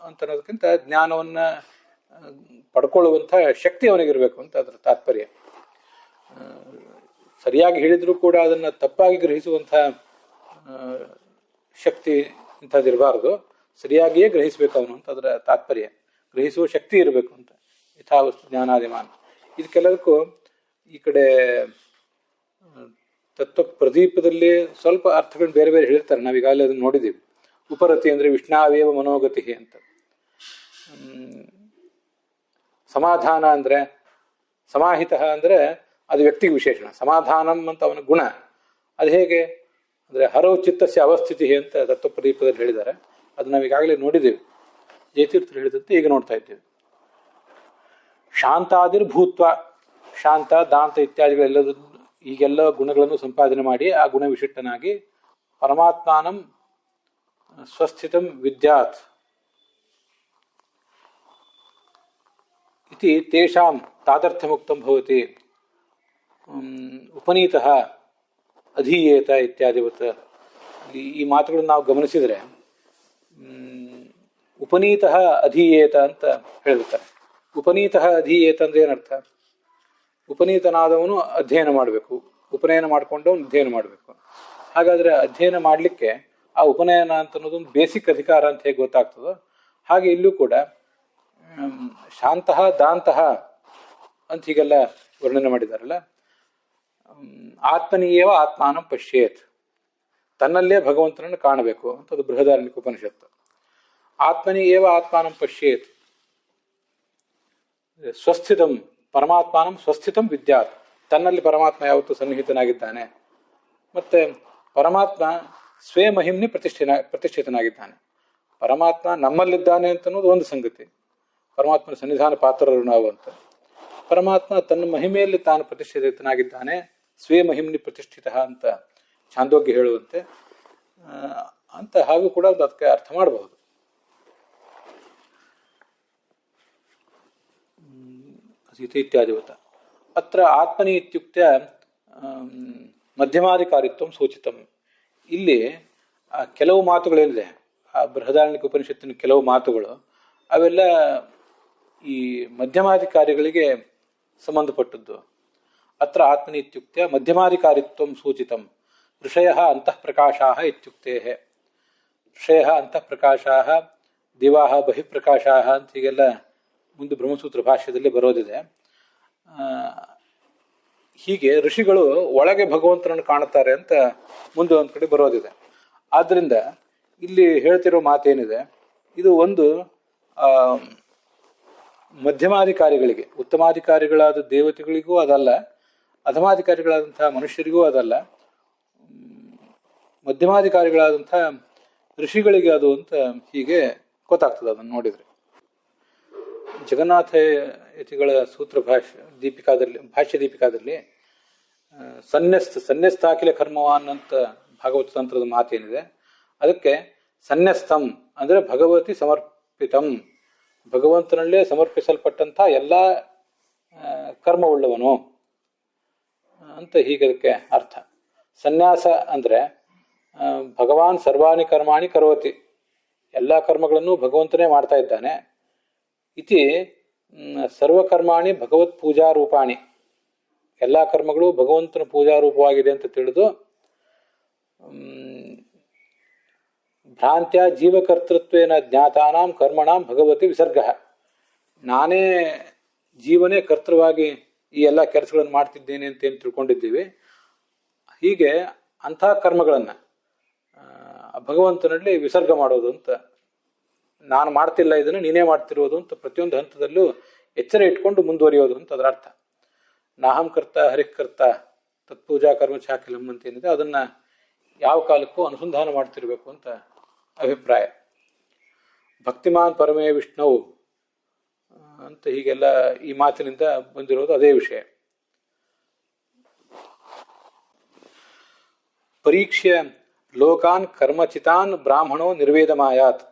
ಅಂತ ಅನ್ನೋದಕ್ಕಿಂತ ಜ್ಞಾನವನ್ನು ಪಡ್ಕೊಳ್ಳುವಂಥ ಶಕ್ತಿ ಅವನಿಗಿರಬೇಕು ಅಂತ ಅದರ ತಾತ್ಪರ್ಯ. ಸರಿಯಾಗಿ ಹೇಳಿದರೂ ಕೂಡ ಅದನ್ನು ತಪ್ಪಾಗಿ ಗ್ರಹಿಸುವಂಥ ಶಕ್ತಿ ಇಂಥದ್ದಿರಬಾರ್ದು, ಸರಿಯಾಗಿಯೇ ಗ್ರಹಿಸಬೇಕು ಅವನು ಅಂತ ಅದರ ತಾತ್ಪರ್ಯ. ಗ್ರಹಿಸುವ ಶಕ್ತಿ ಇರಬೇಕು ಅಂತ. ಯಥಾವಸ್ತು ಜ್ಞಾನಾದಿಮಾನ್. ಇದಕ್ಕೆಲ್ಲದಕ್ಕೂ ಈ ಕಡೆ ತತ್ವ ಪ್ರದೀಪದಲ್ಲಿ ಸ್ವಲ್ಪ ಅರ್ಥಗಳನ್ನ ಬೇರೆ ಬೇರೆ ಹೇಳ್ತಾರೆ. ನಾವೀಗಾಗಲೇ ಅದನ್ನು ನೋಡಿದ್ದೀವಿ. ಉಪರತಿ ಅಂದರೆ ವಿಷ್ಣಾವೇವ ಮನೋಗತಿ ಅಂತ. ಸಮಾಧಾನ ಅಂದರೆ, ಸಮಾಹಿತ ಅಂದರೆ ಅದು ವ್ಯಕ್ತಿಗೆ ವಿಶೇಷಣ. ಸಮಾಧಾನಂ ಅಂತ ಅವನ ಗುಣ. ಅದು ಹೇಗೆ ಅಂದರೆ ಹರವು ಚಿತ್ತಸ್ಯ ಅವಸ್ಥಿತಿ ಅಂತ ತತ್ವ ಪ್ರದೀಪದಲ್ಲಿ ಹೇಳಿದ್ದಾರೆ. ಅದು ನಾವೀಗಾಗಲೇ ನೋಡಿದ್ದೇವೆ. ಜಯತೀರ್ಥರು ಹೇಳಿದಂತೆ ಈಗ ನೋಡ್ತಾ ಇದ್ದೇವೆ. ಶಾಂತಾದಿರ್ಭೂತ್ವ, ಶಾಂತ ದಾಂತ ಇತ್ಯಾದಿಗಳೆಲ್ಲದೂ ಈಗೆಲ್ಲ ಗುಣಗಳನ್ನು ಸಂಪಾದನೆ ಮಾಡಿ ಆ ಗುಣ ವಿಶಿಷ್ಟನಾಗಿ ಪರಮಾತ್ಮಾನಂ ಸ್ವಸ್ಥಿತಂ ವಿದ್ಯಾತ್ ಇತಿ ತೇಷಾಂ ತಾದರ್ಥ್ಯಮುಕ್ತಂ ಭವತಿ ಉಪನೀತಃ ಅಧೀಯೇತ ಇತ್ಯಾದಿವತ್. ಈ ಮಾತುಗಳನ್ನು ನಾವು ಗಮನಿಸಿದರೆ ಉಪನೀತಃ ಅಧೀಯೇತ ಅಂತ ಹೇಳಿರ್ತಾರೆ. ಉಪನೀತಃ ಅಧೀಯೇತ ಅಂದ್ರೆ ಏನರ್ಥ? ಉಪನೀತನಾದವನು ಅಧ್ಯಯನ ಮಾಡಬೇಕು, ಉಪನಯನ ಮಾಡಿಕೊಂಡವನು ಅಧ್ಯಯನ ಮಾಡಬೇಕು. ಹಾಗಾದರೆ ಅಧ್ಯಯನ ಮಾಡಲಿಕ್ಕೆ ಆ ಉಪನಯನ ಅಂತ ಅನ್ನೋದೊಂದು ಬೇಸಿಕ್ ಅಧಿಕಾರ ಅಂತ ಹೇಗೆ ಗೊತ್ತಾಗ್ತದೋ ಹಾಗೆ ಇಲ್ಲೂ ಕೂಡ ಶಾಂತಃ ದಾಂತಃ ಅಂತ ಹೀಗೆಲ್ಲ ವರ್ಣನೆ ಮಾಡಿದಾರಲ್ಲ. ಆತ್ಮನೀಯವ ಆತ್ಮಾನಂ ಪಶ್ಯೇತ್, ತನ್ನಲ್ಲೇ ಭಗವಂತನನ್ನು ಕಾಣಬೇಕು ಅಂತ ಅದು ಬೃಹದಾರಣ್ಯಕ ಉಪನಿಷತ್ತು. ಆತ್ಮನೀಯವ ಆತ್ಮಾನಂ ಪಶ್ಯೇತ್, ಸ್ವಸ್ಥಿತಂ ಪರಮಾತ್ಮಾನಂ ಸ್ವಸ್ಥಿತಂ ವಿದ್ಯಾತ್, ತನ್ನಲ್ಲಿ ಪರಮಾತ್ಮ ಯಾವತ್ತೂ ಸನ್ನಿಹಿತನಾಗಿದ್ದಾನೆ. ಮತ್ತೆ ಪರಮಾತ್ಮ ಸ್ವೇ ಮಹಿಮ್ನಿ ಪ್ರತಿಷ್ಠಿತನಾಗಿದ್ದಾನೆ. ಪರಮಾತ್ಮ ನಮ್ಮಲ್ಲಿದ್ದಾನೆ ಅಂತ ಅನ್ನೋದು ಒಂದು ಸಂಗತಿ. ಪರಮಾತ್ಮನ ಸನ್ನಿಧಾನ ಪಾತ್ರರು ನಾವು ಅಂತ. ಪರಮಾತ್ಮ ತನ್ನ ಮಹಿಮೆಯಲ್ಲಿ ತಾನು ಪ್ರತಿಷ್ಠಿತನಾಗಿದ್ದಾನೆ, ಸ್ವೇ ಮಹಿಮ್ನಿ ಪ್ರತಿಷ್ಠಿತ ಅಂತ ಛಾಂದೋಗ್ಯ ಹೇಳುವಂತೆ ಅಂತ. ಹಾಗೂ ಕೂಡ ಅದಕ್ಕೆ ಅರ್ಥ ಮಾಡಬಹುದು. ಇತ್ಯಾದಿವತ ಅತ್ರ ಆತ್ಮನಿ ಇತ್ಯುಕ್ತ ಮಧ್ಯಮಾಧಿಕಾರಿತ್ವ ಸೂಚಿತಂ. ಇಲ್ಲಿ ಕೆಲವು ಮಾತುಗಳೇನಿದೆ ಆ ಬೃಹದಾರಣ್ಯಕ ಉಪನಿಷತ್ತಿನ ಕೆಲವು ಮಾತುಗಳು ಅವೆಲ್ಲ ಈ ಮಧ್ಯಮಾಧಿಕಾರಿಗಳಿಗೆ ಸಂಬಂಧಪಟ್ಟದ್ದು. ಅತ್ರ ಆತ್ಮನಿ ಇತ್ಯುಕ್ತ ಮಧ್ಯಮಾಧಿಕಾರಿತ್ವ ಸೂಚಿತಂ. ಋಷಯ ಅಂತಃಪ್ರಕಾಶಾ ಇತ್ಯುಕ್ತೆ. ಋಷಯ ಅಂತಃಪ್ರಕಾಶಾ ದಿವಾ ಬಹಿಃಪ್ರಕಾಶಾ ಅಂತ ಹೀಗೆಲ್ಲ ಮುಂದೆ ಬ್ರಹ್ಮಸೂತ್ರ ಭಾಷ್ಯದಲ್ಲಿ ಬರೋದಿದೆ. ಹೀಗೆ ಋಷಿಗಳು ಒಳಗೆ ಭಗವಂತನನ್ನು ಕಾಣುತ್ತಾರೆ ಅಂತ ಮುಂದೆ ಒಂದು ಕಡೆ ಬರೋದಿದೆ. ಆದ್ದರಿಂದ ಇಲ್ಲಿ ಹೇಳ್ತಿರೋ ಮಾತೇನಿದೆ, ಇದು ಒಂದು ಮಧ್ಯಮಾಧಿಕಾರಿಗಳಿಗೆ, ಉತ್ತಮಾಧಿಕಾರಿಗಳಾದ ದೇವತೆಗಳಿಗೂ ಅದಲ್ಲ, ಅಧಮಾಧಿಕಾರಿಗಳಾದಂತಹ ಮನುಷ್ಯರಿಗೂ ಅದಲ್ಲ, ಮಧ್ಯಮಾಧಿಕಾರಿಗಳಾದಂಥ ಋಷಿಗಳಿಗೆ ಅದು ಅಂತ ಹೀಗೆ ಗೊತ್ತಾಗ್ತದೆ ಅದನ್ನು ನೋಡಿದರೆ. ಜಗನ್ನಾಥ ಯತಿಗಳ ಸೂತ್ರ ಭಾಷ್ಯ ದೀಪಿಕಾದಲ್ಲಿ ಸನ್ಯಸ್ತಾಖಿಲ ಕರ್ಮವಾನ್ ಅಂತ ಭಾಗವತ ತಂತ್ರದ ಮಾತೇನಿದೆ, ಅದಕ್ಕೆ ಸನ್ಯಸ್ತಂ ಅಂದರೆ ಭಗವತಿ ಸಮರ್ಪಿತಂ ಭಗವಂತನಲ್ಲೇ ಸಮರ್ಪಿಸಲ್ಪಟ್ಟಂಥ ಎಲ್ಲ ಕರ್ಮವುಳ್ಳವನು ಅಂತ ಹೀಗದಕ್ಕೆ ಅರ್ಥ. ಸನ್ಯಾಸ ಅಂದರೆ ಭಗವಾನ್ ಸರ್ವಾಣಿ ಕರ್ಮಾಣಿ ಕರೋತಿ, ಎಲ್ಲ ಕರ್ಮಗಳನ್ನು ಭಗವಂತನೇ ಮಾಡ್ತಾ ಇದ್ದಾನೆ. ಇತಿ ಸರ್ವಕರ್ಮಾಣಿ ಭಗವತ್ ಪೂಜಾ ರೂಪಾಣಿ, ಎಲ್ಲ ಕರ್ಮಗಳು ಭಗವಂತನ ಪೂಜಾ ರೂಪವಾಗಿದೆ ಅಂತ ತಿಳಿದು ಭ್ರಾಂತ್ಯ ಜೀವಕರ್ತೃತ್ವೇನ ಜ್ಞಾತಾನಾಂ ಕರ್ಮಣಾಂ ಭಗವತಿ ವಿಸರ್ಗ, ನಾನೇ ಜೀವನೇ ಕರ್ತೃವಾಗಿ ಈ ಎಲ್ಲ ಕೆಲಸಗಳನ್ನು ಮಾಡ್ತಿದ್ದೇನೆ ಅಂತ ಏನು ತಿಳ್ಕೊಂಡಿದ್ದೀವಿ, ಹೀಗೆ ಅಂಥ ಕರ್ಮಗಳನ್ನು ಭಗವಂತನಲ್ಲಿ ವಿಸರ್ಗ ಮಾಡೋದು ಅಂತ, ನಾನು ಮಾಡ್ತಿಲ್ಲ ಇದನ್ನು ನೀನೇ ಮಾಡ್ತಿರೋದು ಅಂತ ಪ್ರತಿಯೊಂದು ಹಂತದಲ್ಲೂ ಎಚ್ಚರ ಇಟ್ಕೊಂಡು ಮುಂದುವರಿಯೋದು ಅಂತ ಅದರ ಅರ್ಥ. ನಾಹಂ ಕರ್ತ ಹರಿಕರ್ತ ತತ್ಪೂಜಾ ಕರ್ಮ ಚಾಕಿಲಂ ಅಂತ ಏನಿದೆ ಅದನ್ನು ಯಾವ ಕಾಲಕ್ಕೂ ಅನುಸಂಧಾನ ಮಾಡ್ತಿರ್ಬೇಕು ಅಂತ ಅಭಿಪ್ರಾಯ. ಭಕ್ತಿಮಾನ್ ಪರಮೇ ವಿಷ್ಣುವು ಅಂತ ಹೀಗೆಲ್ಲ ಈ ಮಾತಿನಿಂದ ಬಂದಿರೋದು ಅದೇ ವಿಷಯ. ಪರೀಕ್ಷ್ಯ ಲೋಕಾನ್ ಕರ್ಮಚಿತಾನ್ ಬ್ರಾಹ್ಮಣೋ ನಿರ್ವೇದಮಾಯಾತ್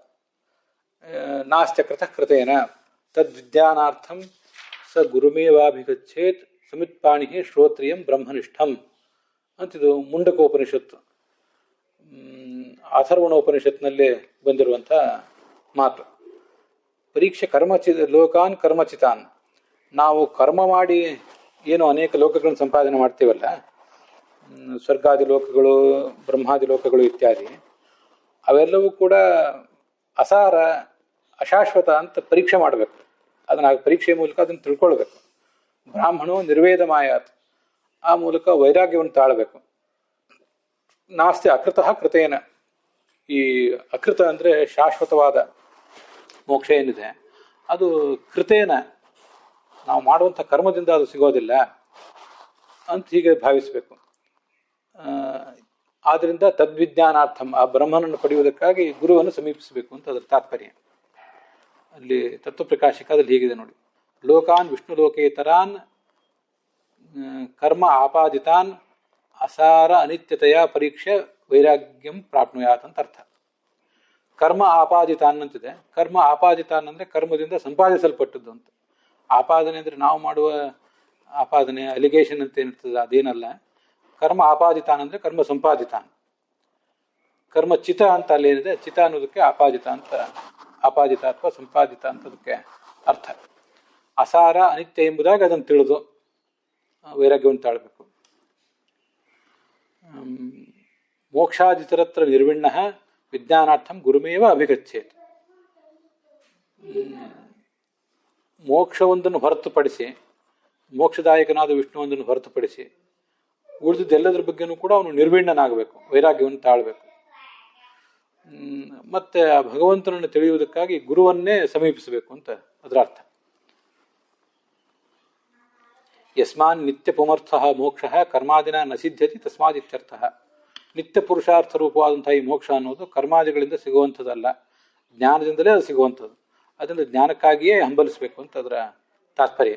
ನಾಸ್ತ್ಯಕೃತಃ ಕೃತೇನ ತದ್ವಿಜ್ಞಾನಾರ್ಥಂ ಸ ಗುರುಮೇವಾಭಿಗಚ್ಚೇತ್ ಸಮಿತ್ಪಾಣಿ ಶ್ರೋತ್ರಿಯಂ ಬ್ರಹ್ಮನಿಷ್ಠಂ ಅಂತಿದು ಮುಂಡಕೋಪನಿಷತ್ತು, ಅಥರ್ವಣೋಪನಿಷತ್ನಲ್ಲಿ ಬಂದಿರುವಂಥ ಮಾತು. ಪರೀಕ್ಷೆ ಲೋಕಾನ್ ಕರ್ಮಚಿತಾನ್, ನಾವು ಕರ್ಮ ಮಾಡಿ ಏನು ಅನೇಕ ಲೋಕಗಳನ್ನು ಸಂಪಾದನೆ ಮಾಡ್ತೀವಲ್ಲ, ಸ್ವರ್ಗಾದಿ ಲೋಕಗಳು ಬ್ರಹ್ಮಾದಿ ಲೋಕಗಳು ಇತ್ಯಾದಿ, ಅವೆಲ್ಲವೂ ಕೂಡ ಅಸಾರ ಅಶಾಶ್ವತ ಅಂತ ಪರೀಕ್ಷೆ ಮಾಡಬೇಕು. ಅದನ್ನು ಪರೀಕ್ಷೆಯ ಮೂಲಕ ಅದನ್ನು ತಿಳ್ಕೊಳ್ಬೇಕು. ಬ್ರಾಹ್ಮಣೋ ನಿರ್ವೇದ ಮಾಯಾತ್, ಆ ಮೂಲಕ ವೈರಾಗ್ಯವನ್ನು ತಾಳಬೇಕು. ನಾಸ್ತಿ ಅಕೃತಃ ಕೃತೇನ, ಈ ಅಕೃತ ಅಂದರೆ ಶಾಶ್ವತವಾದ ಮೋಕ್ಷ ಏನಿದೆ ಅದು ಕೃತೇನ, ನಾವು ಮಾಡುವಂಥ ಕರ್ಮದಿಂದ ಅದು ಸಿಗೋದಿಲ್ಲ ಅಂತ ಹೀಗೆ ಭಾವಿಸಬೇಕು. ಆದ್ದರಿಂದ ತದ್ವಿಜ್ಞಾನಾರ್ಥಂ, ಆ ಬ್ರಹ್ಮನನ್ನು ಪಡೆಯುವುದಕ್ಕಾಗಿ ಗುರುವನ್ನು ಸಮೀಪಿಸಬೇಕು ಅಂತ ಅದರ ತಾತ್ಪರ್ಯ. ಅಲ್ಲಿ ತತ್ವಪ್ರಕಾಶಿಕದಲ್ಲಿ ಹೀಗಿದೆ ನೋಡಿ, ಲೋಕಾನ್ ವಿಷ್ಣು ಲೋಕೇತರಾನ್ ಕರ್ಮ ಆಪಾದಿತಾನ್ ಅಸಾರ ಅನಿತ್ಯತೆಯ ಪರೀಕ್ಷೆ ವೈರಾಗ್ಯಂ ಪ್ರಾಪ್ನುಯಾತ್ ಅಂತ ಅರ್ಥ. ಕರ್ಮ ಆಪಾದಿತಾನ್ ಅಂತಿದೆ. ಕರ್ಮ ಆಪಾದಿತಾನ್ ಅಂದರೆ ಕರ್ಮದಿಂದ ಸಂಪಾದಿಸಲ್ಪಟ್ಟದ್ದು ಅಂತ. ಆಪಾದನೆ ಅಂದರೆ ನಾವು ಮಾಡುವ ಆಪಾದನೆ, ಅಲಿಗೇಷನ್ ಅಂತ ಏನಿರ್ತದೆ ಅದೇನಲ್ಲ. ಕರ್ಮ ಆಪಾದಿತಾನ್ ಅಂದರೆ ಕರ್ಮ ಸಂಪಾದಿತಾನ್. ಕರ್ಮ ಚಿತ ಅಂತ ಅಲ್ಲಿ ಏನಿದೆ, ಚಿತ ಅನ್ನೋದಕ್ಕೆ ಆಪಾದಿತ ಅಂತ, ಆಪಾದಿತ ಅಥವಾ ಸಂಪಾದಿತ ಅಂತ ಅದಕ್ಕೆ ಅರ್ಥ. ಅಸಾರ ಅನಿತ್ಯ ಎಂಬುದಾಗಿ ಅದನ್ನು ತಿಳಿದು ವೈರಾಗ್ಯವನ್ನು ತಾಳಬೇಕು. ಮೋಕ್ಷಾದಿತರತ್ರ ನಿರ್ವಿಣ್ಣ ವಿಜ್ಞಾನಾರ್ಥಂ ಗುರುಮೇವ ಅಭಿಗಚ್ಚೇತ್. ಮೋಕ್ಷವೊಂದನ್ನು ಹೊರತುಪಡಿಸಿ, ಮೋಕ್ಷದಾಯಕನಾದ ವಿಷ್ಣುವೊಂದನ್ನು ಹೊರತುಪಡಿಸಿ ಉಳಿದಿದ್ದೆಲ್ಲದರ ಬಗ್ಗೆನೂ ಕೂಡ ಅವನು ನಿರ್ವಿಣ್ಣನಾಗಬೇಕು, ವೈರಾಗ್ಯವನ್ನು ತಾಳಬೇಕು. ಮತ್ತೆ ಆ ಭಗವಂತನನ್ನು ತಿಳಿಯುವುದಕ್ಕಾಗಿ ಗುರುವನ್ನೇ ಸಮೀಪಿಸಬೇಕು ಅಂತ ಅದರ ಅರ್ಥ. ಯಸ್ಮಾನ್ ನಿತ್ಯ ಪುಮರ್ಥ ಮೋಕ್ಷ ಕರ್ಮಾದಿನ ನ ಸಿದ್ಧತಿ ತಸ್ಮಾದಿತ್ಯರ್ಥ. ನಿತ್ಯ ಪುರುಷಾರ್ಥ ರೂಪವಾದಂತಹ ಈ ಮೋಕ್ಷ ಅನ್ನೋದು ಕರ್ಮಾದಿಗಳಿಂದ ಸಿಗುವಂಥದ್ದಲ್ಲ, ಜ್ಞಾನದಿಂದಲೇ ಅದು ಸಿಗುವಂಥದ್ದು. ಅದರಿಂದ ಜ್ಞಾನಕ್ಕಾಗಿಯೇ ಹಂಬಲಿಸಬೇಕು ಅಂತ ಅದರ ತಾತ್ಪರ್ಯ.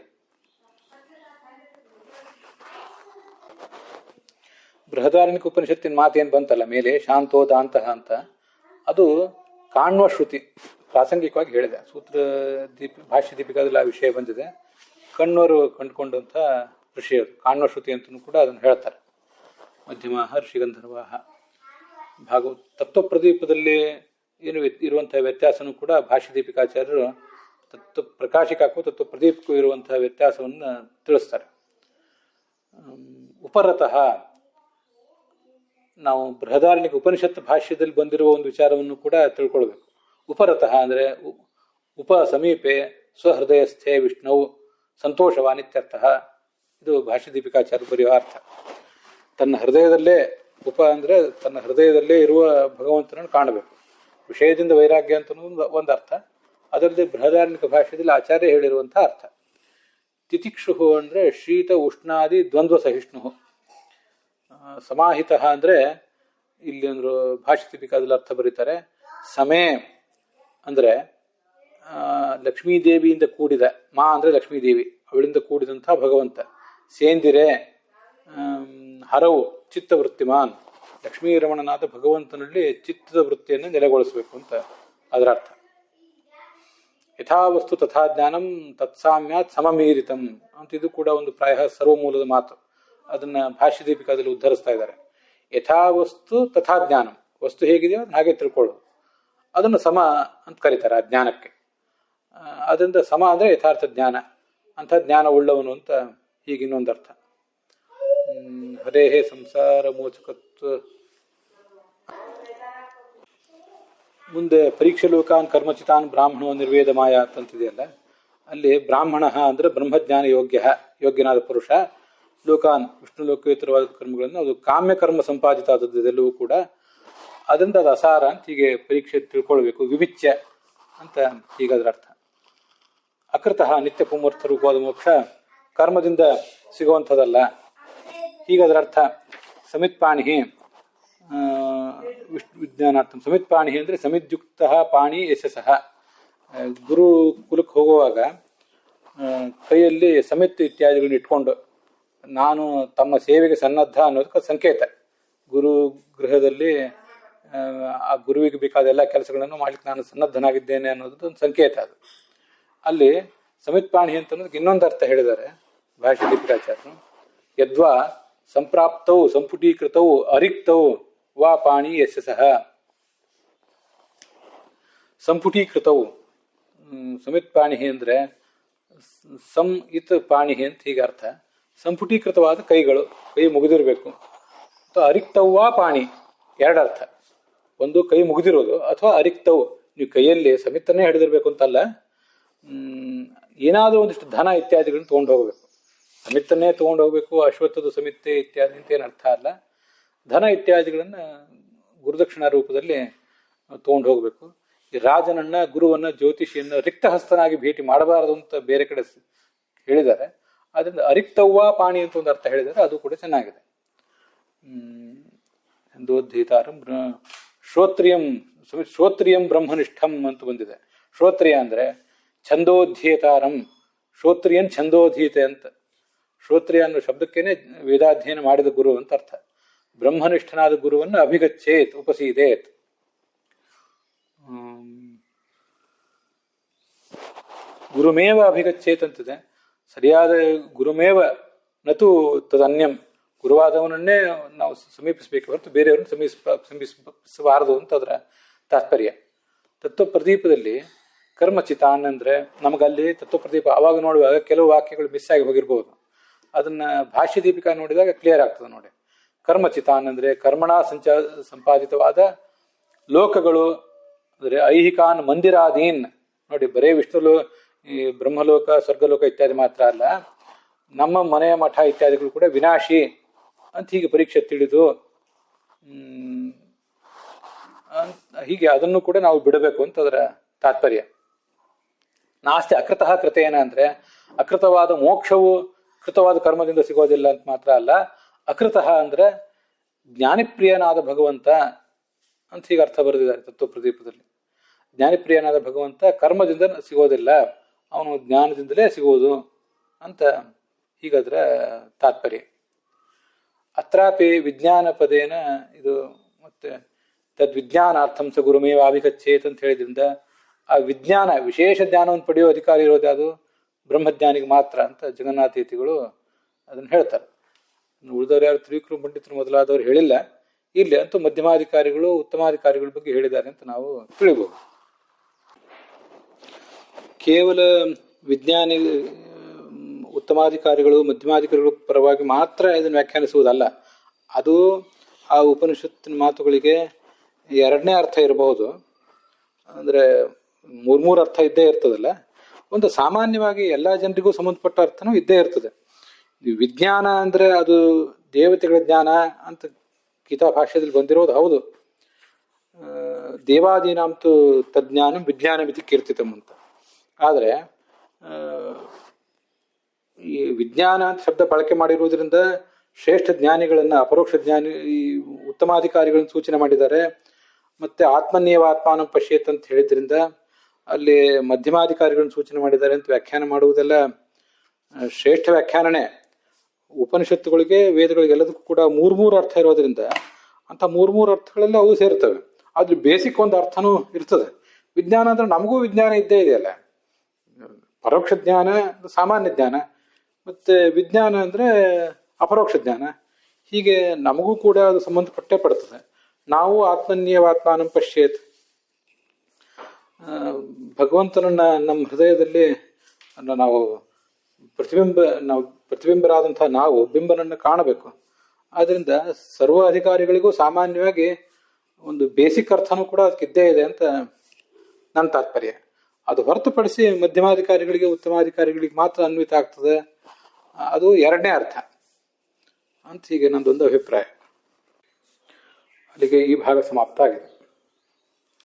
ಬೃಹದಾರಣ್ಯಕ ಉಪನಿಷತ್ತಿನ ಮಾತೇನು ಬಂತಲ್ಲ ಮೇಲೆ, ಶಾಂತೋ ದಾಂತಃ ಅಂತ, ಅದು ಕಾಣುವ ಶ್ರುತಿ ಪ್ರಾಸಂಗಿಕವಾಗಿ ಹೇಳಿದೆ. ಸೂತ್ರ ಭಾಷ್ಯ ದೀಪಿಕಾದಲ್ಲಿ ಆ ವಿಷಯ ಬಂದಿದೆ. ಕಣ್ಣವರು ಕಂಡುಕೊಂಡಂಥ ವಿಷಯ ಅದು ಕಾಣುವ ಶ್ರುತಿ ಅಂತಲೂ ಕೂಡ ಅದನ್ನು ಹೇಳ್ತಾರೆ. ಮಧ್ಯಮ ಋಷಿಗಂಧರ್ವಾಹ ಭಾಗವತ್ ತತ್ವಪ್ರದೀಪದಲ್ಲಿ ಏನು ಇರುವಂತಹ ವ್ಯತ್ಯಾಸನೂ ಕೂಡ ಭಾಷ್ಯ ದೀಪಿಕಾಚಾರ್ಯರು ತತ್ವ ಪ್ರಕಾಶಿಕಕ್ಕೂ ತತ್ವಪ್ರದೀಪಕ್ಕೂ ಇರುವಂತಹ ವ್ಯತ್ಯಾಸವನ್ನು ತಿಳಿಸ್ತಾರೆ. ಉಪರತಃ, ನಾವು ಬೃಹದಾರಣ್ಯಕ ಉಪನಿಷತ್ ಭಾಷ್ಯದಲ್ಲಿ ಬಂದಿರುವ ಒಂದು ವಿಚಾರವನ್ನು ಕೂಡ ತಿಳ್ಕೊಳ್ಬೇಕು. ಉಪರತಃ ಅಂದರೆ ಉಪ ಸಮೀಪೆ ಸ್ವಹೃದಯಸ್ಥೆ ವಿಷ್ಣುವು ಸಂತೋಷವಾನಿತ್ಯರ್ಥ. ಇದು ಭಾಷ್ಯ ದೀಪಿಕಾಚಾರ್ಯ ಬರೆಯುವ ಅರ್ಥ. ತನ್ನ ಹೃದಯದಲ್ಲೇ, ಉಪ ಅಂದರೆ ತನ್ನ ಹೃದಯದಲ್ಲೇ ಇರುವ ಭಗವಂತನನ್ನು ಕಾಣಬೇಕು. ವಿಷಯದಿಂದ ವೈರಾಗ್ಯ ಅಂತ ಒಂದು ಅರ್ಥ. ಅದರಲ್ಲಿ ಬೃಹದಾರಣ್ಯಕ ಭಾಷ್ಯದಲ್ಲಿ ಆಚಾರ್ಯ ಹೇಳಿರುವಂಥ ಅರ್ಥ. ತಿತಿಕ್ಷು ಅಂದರೆ ಶೀತ ಉಷ್ಣಾದಿ ದ್ವಂದ್ವ ಸಹಿಷ್ಣು. ಸಮಾಹಿತ ಅಂದರೆ ಇಲ್ಲಿ ಒಂದು ಭಾಷ್ಯ ದೀಪಿಕಾದಲ್ಲಿ ಅರ್ಥ ಬರೀತಾರೆ. ಸಮೇ ಅಂದರೆ ಲಕ್ಷ್ಮೀದೇವಿಯಿಂದ ಕೂಡಿದ, ಮಾ ಅಂದರೆ ಲಕ್ಷ್ಮೀದೇವಿ, ಅವಳಿಂದ ಕೂಡಿದಂಥ ಭಗವಂತ. ಸೇಂದಿರೆ ಹರವು ಚಿತ್ತವೃತ್ತಿಮಾನ್, ಲಕ್ಷ್ಮೀರಮಣನಾದ ಭಗವಂತನಲ್ಲಿ ಚಿತ್ತದ ವೃತ್ತಿಯನ್ನು ನೆಲೆಗೊಳಿಸಬೇಕು ಅಂತ ಅದರ ಅರ್ಥ. ಯಥಾವಸ್ತು ತಥಾ ಜ್ಞಾನಂ ತತ್ಸಾಮ್ಯಾತ್ ಸಮಮೀರಿತಂ ಅಂತ ಇದು ಕೂಡ ಒಂದು ಪ್ರಾಯ ಸರ್ವಮೂಲದ ಮಾತು. ಅದನ್ನ ಭಾಷ್ಯ ದೀಪಿಕಾದಲ್ಲಿ ಉದ್ಧರಿಸ್ತಾ ಇದ್ದಾರೆ. ಯಥಾವಸ್ತು ತಥಾ ಜ್ಞಾನಂ, ವಸ್ತು ಹೇಗಿದೆಯೋ ಅದನ್ನ ಹಾಗೆ ತಿಳ್ಕೊಳ್ಳೋದು, ಅದನ್ನು ಸಮ ಅಂತ ಕರೀತಾರೆ ಆ ಜ್ಞಾನಕ್ಕೆ. ಅದರಿಂದ ಸಮ ಅಂದರೆ ಯಥಾರ್ಥ ಜ್ಞಾನ, ಅಂಥ ಜ್ಞಾನ ಉಳ್ಳವನು ಅಂತ ಹೀಗೆ ಇನ್ನೊಂದು ಅರ್ಥ. ಹರೇಹೇ ಸಂಸಾರ ಮೋಚಕತ್ವ. ಮುಂದೆ ಪರೀಕ್ಷೆ ಲೋಕಾನ್ ಕರ್ಮಚಿತಾನ್ ಬ್ರಾಹ್ಮಣೋ ನಿರ್ವೇದ ಮಾಯಾತ್ ಅಂತಿದೆಯಲ್ಲ, ಅಲ್ಲಿ ಬ್ರಾಹ್ಮಣ ಅಂದರೆ ಬ್ರಹ್ಮಜ್ಞಾನ ಯೋಗ್ಯನಾದ ಪುರುಷ, ಲೋಕಾನ್ ವಿಷ್ಣು ಲೋಕೇತರವಾದ ಕರ್ಮಗಳನ್ನು ಅದು ಕಾಮ್ಯ ಕರ್ಮ ಸಂಪಾದಿತ ಆದದ್ದು ಇದೆಲ್ಲವೂ ಕೂಡ, ಅದರಿಂದ ಅದು ಅಸಾರ ಅಂತ ಹೀಗೆ ಪರೀಕ್ಷೆ ತಿಳ್ಕೊಳ್ಬೇಕು. ವಿವಿಚ್ಯ ಅಂತ ಹೀಗಾದ್ರ ಅರ್ಥ. ಅಕೃತಃ ನಿತ್ಯ ಪುಮರ್ಥ ರೂಪವಾದ ಮೋಕ್ಷ ಕರ್ಮದಿಂದ ಸಿಗುವಂಥದ್ದಲ್ಲ, ಹೀಗದರ ಅರ್ಥ. ಸಮಿತ್ಪಾಣಿ ವಿಷ್ಣು ವಿಜ್ಞಾನಾರ್ಥಂ. ಸಮಿತ್ಪಾಣಿ ಅಂದರೆ ಸಮಿದ್ಯುಕ್ತ ಪಾಣಿ ಯಶಸಃ. ಗುರು ಕುಲಕ್ಕೆ ಹೋಗುವಾಗ ಕೈಯಲ್ಲಿ ಸಮಿತ್ ಇತ್ಯಾದಿಗಳನ್ನ ಇಟ್ಕೊಂಡು ನಾನು ತಮ್ಮ ಸೇವೆಗೆ ಸನ್ನದ್ಧ ಅನ್ನೋದಕ್ಕೆ ಸಂಕೇತ. ಗುರು ಗೃಹದಲ್ಲಿ ಆ ಗುರುವಿಗೆ ಬೇಕಾದ ಎಲ್ಲ ಕೆಲಸಗಳನ್ನು ಮಾಡ್ಲಿಕ್ಕೆ ನಾನು ಸನ್ನದ್ಧನಾಗಿದ್ದೇನೆ ಅನ್ನೋದು ಒಂದು ಸಂಕೇತ. ಅದು ಅಲ್ಲಿ ಸಮಿತ್ಪಾಣಿ ಅಂತ ಅನ್ನೋದಕ್ಕೆ ಇನ್ನೊಂದು ಅರ್ಥ ಹೇಳಿದ್ದಾರೆ ಭಾಷ್ಯ ದೀಪಿಕಾಚಾರ್ಯರು. ಯದ್ವಾ ಸಂಪ್ರಾಪ್ತೌ ಸಂಪುಟೀಕೃತೌ ಅರಿಕ್ತೌ ವಾ ಪಾಣಿ ಯಶಸಃ. ಸಂಪುಟೀಕೃತವು ಸಮಿತ್ಪಾಣಿ ಅಂದರೆ ಸಂ ಇತ್ ಪಾಣಿ ಅಂತ ಹೀಗೆ ಅರ್ಥ. ಸಂಪುಟೀಕೃತವಾದ ಕೈಗಳು, ಕೈ ಮುಗಿದಿರಬೇಕು. ಅಥವಾ ಅರಿಕ್ತವ್ವಾ ಪಾಣಿ, ಎರಡರ್ಥ. ಒಂದು ಕೈ ಮುಗಿದಿರೋದು, ಅಥವಾ ಅರಿಕ್ತವು ನೀವು ಕೈಯಲ್ಲಿ ಸಮಿತನ್ನೇ ಹಿಡಿದಿರ್ಬೇಕು ಅಂತಲ್ಲ, ಏನಾದರೂ ಒಂದಿಷ್ಟು ಧನ ಇತ್ಯಾದಿಗಳನ್ನ ತೊಗೊಂಡು ಹೋಗಬೇಕು. ಸಮಿತನ್ನೇ ತೊಗೊಂಡು ಹೋಗ್ಬೇಕು, ಅಶ್ವತ್ಥದ ಸಮಿತೆ ಇತ್ಯಾದಿ ಅಂತ ಏನು ಅರ್ಥ ಅಲ್ಲ. ಧನ ಇತ್ಯಾದಿಗಳನ್ನು ಗುರುದಕ್ಷಿಣಾ ರೂಪದಲ್ಲಿ ತೊಗೊಂಡು ಹೋಗಬೇಕು. ಈ ರಾಜನನ್ನ, ಗುರುವನ್ನ, ಜ್ಯೋತಿಷಿಯನ್ನ ರಿಕ್ತಹಸ್ತನಾಗಿ ಭೇಟಿ ಮಾಡಬಾರದು ಅಂತ ಬೇರೆ ಕಡೆ ಹೇಳಿದ್ದಾರೆ. ಅದರಿಂದ ಅರಿಕ್ತವ್ವ ಪಾಣಿ ಅಂತ ಒಂದು ಅರ್ಥ ಹೇಳಿದ್ದಾರೆ, ಅದು ಕೂಡ ಚೆನ್ನಾಗಿದೆ. ಎಂದೋದ್ಧೀತಾರಂ ಶ್ರೋತ್ರಿಯಂ ಬ್ರಹ್ಮನಿಷ್ಠಂ ಅಂತ ಬಂದಿದೆ. ಶ್ರೋತ್ರಿಯ ಅಂದ್ರೆ ಛಂದೋಧ್ಯೇತಾರಂ, ಶ್ರೋತ್ರಿಯನ್ ಛಂದೋಧೀತೆ ಅಂತ. ಶ್ರೋತ್ರಿಯ ಅನ್ನೋ ಶಬ್ದಕ್ಕೇನೆ ವೇದಾಧ್ಯಯನ ಮಾಡಿದ ಗುರು ಅಂತ ಅರ್ಥ. ಬ್ರಹ್ಮನಿಷ್ಠನಾದ ಗುರುವನ್ನು ಅಭಿಗಚ್ಚೇತ್, ಉಪಸೀದೇತ್. ಗುರುಮೇವ ಅಭಿಗಚ್ಚೇತ್ ಅಂತಿದೆ. ಸರಿಯಾದ ಗುರುಮೇವ ನತು ತದನ್ಯಂ, ಗುರುವಾದವನನ್ನೇ ನಾವು ಸಮೀಪಿಸಬೇಕು ಹೊರತು ಬೇರೆಯವ್ರನ್ನ ಸಮೀಪಿಸಬಾರದು ಅಂತ ಅದರ ತಾತ್ಪರ್ಯ. ತತ್ವಪ್ರದೀಪದಲ್ಲಿ ಕರ್ಮಚಿತಾನ್ ಅಂದ್ರೆ ನಮಗಲ್ಲಿ ತತ್ವಪ್ರದೀಪ ಆವಾಗ ನೋಡುವಾಗ ಕೆಲವು ವಾಕ್ಯಗಳು ಮಿಸ್ ಆಗಿ ಹೋಗಿರ್ಬೋದು. ಅದನ್ನ ಭಾಷ್ಯ ದೀಪಿಕಾ ನೋಡಿದಾಗ ಕ್ಲಿಯರ್ ಆಗ್ತದೆ ನೋಡಿ. ಕರ್ಮಚಿತಾನ್ ಅಂದ್ರೆ ಕರ್ಮಣ ಸಂಪಾದಿತವಾದ ಲೋಕಗಳು, ಅಂದ್ರೆ ಐಹಿಕಾನ್ ಮಂದಿರಾದೀನ್. ನೋಡಿ, ಬರೇ ವಿಷ್ಣು ಈ ಬ್ರಹ್ಮಲೋಕ, ಸ್ವರ್ಗಲೋಕ ಇತ್ಯಾದಿ ಮಾತ್ರ ಅಲ್ಲ, ನಮ್ಮ ಮನೆಯ ಮಠ ಇತ್ಯಾದಿಗಳು ಕೂಡ ವಿನಾಶಿ ಅಂತ ಹೀಗೆ ಪರೀಕ್ಷೆ ತಿಳಿದು ಹೀಗೆ ಅದನ್ನು ಕೂಡ ನಾವು ಬಿಡಬೇಕು ಅಂತ ಅದರ ತಾತ್ಪರ್ಯ. ನಾಸ್ತಿ ಅಕೃತಃ ಕೃತೇನ ಅಂದ್ರೆ ಅಕೃತವಾದ ಮೋಕ್ಷವು ಕೃತವಾದ ಕರ್ಮದಿಂದ ಸಿಗೋದಿಲ್ಲ ಅಂತ ಮಾತ್ರ ಅಲ್ಲ, ಅಕೃತಃ ಅಂದ್ರೆ ಜ್ಞಾನಿಪ್ರಿಯನಾದ ಭಗವಂತ ಅಂತ ಹೀಗೆ ಅರ್ಥ ಬರೆದಿದ್ದಾರೆ ತತ್ವಪ್ರದೀಪದಲ್ಲಿ. ಜ್ಞಾನಿಪ್ರಿಯನಾದ ಭಗವಂತ ಕರ್ಮದಿಂದ ಸಿಗೋದಿಲ್ಲ, ಅವನು ಜ್ಞಾನದಿಂದಲೇ ಸಿಗುವುದು ಅಂತ ಹೀಗದ್ರ ತಾತ್ಪರ್ಯ. ಅತ್ರಾಪಿ ವಿಜ್ಞಾನ ಪದೇನ ಇದು ಮತ್ತೆ ತದ್ವಿಜ್ಞಾನಾರ್ಥಂ ಸ ಗುರುಮೇವ ಅಭಿಗಚ್ಚೇತ್ ಅಂತ ಹೇಳಿದ್ರಿಂದ ಆ ವಿಜ್ಞಾನ, ವಿಶೇಷ ಜ್ಞಾನವನ್ನು ಪಡೆಯುವ ಅಧಿಕಾರ ಇರೋದು ಅದು ಬ್ರಹ್ಮಜ್ಞಾನಿಗೆ ಮಾತ್ರ ಅಂತ ಜಗನ್ನಾಥೀತಿಗಳು ಅದನ್ನು ಹೇಳ್ತಾರೆ. ಉಳಿದವರು ಯಾರು ತ್ರಿವಿಕ್ರಮ ಪಂಡಿತರು ಮೊದಲಾದವರು ಹೇಳಿಲ್ಲ. ಇಲ್ಲಿ ಅಂತೂ ಮಧ್ಯಮಾಧಿಕಾರಿಗಳು, ಉತ್ತಮಾಧಿಕಾರಿಗಳ ಬಗ್ಗೆ ಹೇಳಿದ್ದಾರೆ ಅಂತ ನಾವು ತಿಳಿಬಹುದು. ಕೇವಲ ವಿಜ್ಞಾನಿ, ಉತ್ತಮಾಧಿಕಾರಿಗಳು, ಮಧ್ಯಮಾಧಿಕಾರಿಗಳ ಪರವಾಗಿ ಮಾತ್ರ ಇದನ್ನು ವ್ಯಾಖ್ಯಾನಿಸುವುದಲ್ಲ. ಅದು ಆ ಉಪನಿಷತ್ತಿನ ಮಾತುಗಳಿಗೆ ಎರಡನೇ ಅರ್ಥ ಇರಬಹುದು, ಅಂದರೆ ಮೂರ್ಮೂರು ಅರ್ಥ ಇದ್ದೇ ಇರ್ತದಲ್ಲ. ಒಂದು ಸಾಮಾನ್ಯವಾಗಿ ಎಲ್ಲ ಜನರಿಗೂ ಸಂಬಂಧಪಟ್ಟ ಅರ್ಥನೂ ಇದ್ದೇ ಇರ್ತದೆ. ವಿಜ್ಞಾನ ಅಂದ್ರೆ ಅದು ದೇವತೆಗಳ ಜ್ಞಾನ ಅಂತ ಗೀತಾ ಭಾಷ್ಯದಲ್ಲಿ ಬಂದಿರೋದು ಹೌದು. ದೇವಾದೀನಾಂತು ತಜ್ಞಾನಂ ವಿಜ್ಞಾನ ಮಿತಿ ಕೀರ್ತಿತಂ ಅಂತ. ಆದರೆ ಈ ವಿಜ್ಞಾನ ಅಂತ ಶಬ್ದ ಬಳಕೆ ಮಾಡಿರುವುದರಿಂದ ಶ್ರೇಷ್ಠ ಜ್ಞಾನಿಗಳನ್ನ, ಅಪರೋಕ್ಷ ಜ್ಞಾನಿ, ಈ ಉತ್ತಮಾಧಿಕಾರಿಗಳನ್ನು ಸೂಚನೆ ಮಾಡಿದ್ದಾರೆ. ಮತ್ತೆ ಆತ್ಮನ್ಯವ ಆತ್ಮಾನಂ ಪಶ್ಯೇತ್ ಅಂತ ಹೇಳಿದ್ರಿಂದ ಅಲ್ಲಿ ಮಧ್ಯಮಾಧಿಕಾರಿಗಳನ್ನು ಸೂಚನೆ ಮಾಡಿದ್ದಾರೆ ಅಂತ ವ್ಯಾಖ್ಯಾನ ಮಾಡುವುದೆಲ್ಲ ಶ್ರೇಷ್ಠ ವ್ಯಾಖ್ಯಾನನೇ. ಉಪನಿಷತ್ತುಗಳಿಗೆ, ವೇದಗಳಿಗೆ ಎಲ್ಲದಕ್ಕೂ ಕೂಡ ಮೂರ್ಮೂರು ಅರ್ಥ ಇರೋದ್ರಿಂದ ಅಂತ ಮೂರ್ಮೂರು ಅರ್ಥಗಳೆಲ್ಲ ಅವು ಸೇರ್ತವೆ. ಆದ್ರೆ ಬೇಸಿಕ್ ಒಂದು ಅರ್ಥನೂ ಇರ್ತದೆ. ವಿಜ್ಞಾನ ಅಂದ್ರೆ ನಮಗೂ ವಿಜ್ಞಾನ ಇದ್ದೇ ಇದೆಯಲ್ಲ. ಪರೋಕ್ಷ ಜ್ಞಾನ ಸಾಮಾನ್ಯ ಜ್ಞಾನ, ಮತ್ತು ವಿಜ್ಞಾನ ಅಂದರೆ ಅಪರೋಕ್ಷ ಜ್ಞಾನ. ಹೀಗೆ ನಮಗೂ ಕೂಡ ಅದು ಸಂಬಂಧಪಟ್ಟೇ ಪಡ್ತದೆ. ನಾವು ಆತ್ಮನ್ಯವಾತ್ಮಾನಂ ಪಶ್ಯೇತ್, ಭಗವಂತನನ್ನ ನಮ್ಮ ಹೃದಯದಲ್ಲಿ ನಾವು ಪ್ರತಿಬಿಂಬರಾದಂಥ ನಾವು ಬಿಂಬನನ್ನು ಕಾಣಬೇಕು. ಆದ್ರಿಂದ ಸರ್ವ ಅಧಿಕಾರಿಗಳಿಗೂ ಸಾಮಾನ್ಯವಾಗಿ ಒಂದು ಬೇಸಿಕ್ ಅರ್ಥನೂ ಕೂಡ ಅದಕ್ಕಿದ್ದೇ ಇದೆ ಅಂತ ನನ್ನ ತಾತ್ಪರ್ಯ. ಅದು ಹೊರತುಪಡಿಸಿ ಮಧ್ಯಮಾಧಿಕಾರಿಗಳಿಗೆ ಉತ್ತಮಾಧಿಕಾರಿಗಳಿಗೆ ಮಾತ್ರ ಅನ್ವಿತ ಆಗ್ತದೆ, ಅದು ಎರಡನೇ ಅರ್ಥ ಅಂತ ಹೀಗೆ ನಂದೊಂದು ಅಭಿಪ್ರಾಯ. ಅಲ್ಲಿಗೆ ಈ ಭಾಗ ಸಮಾಪ್ತ ಆಗಿದೆ.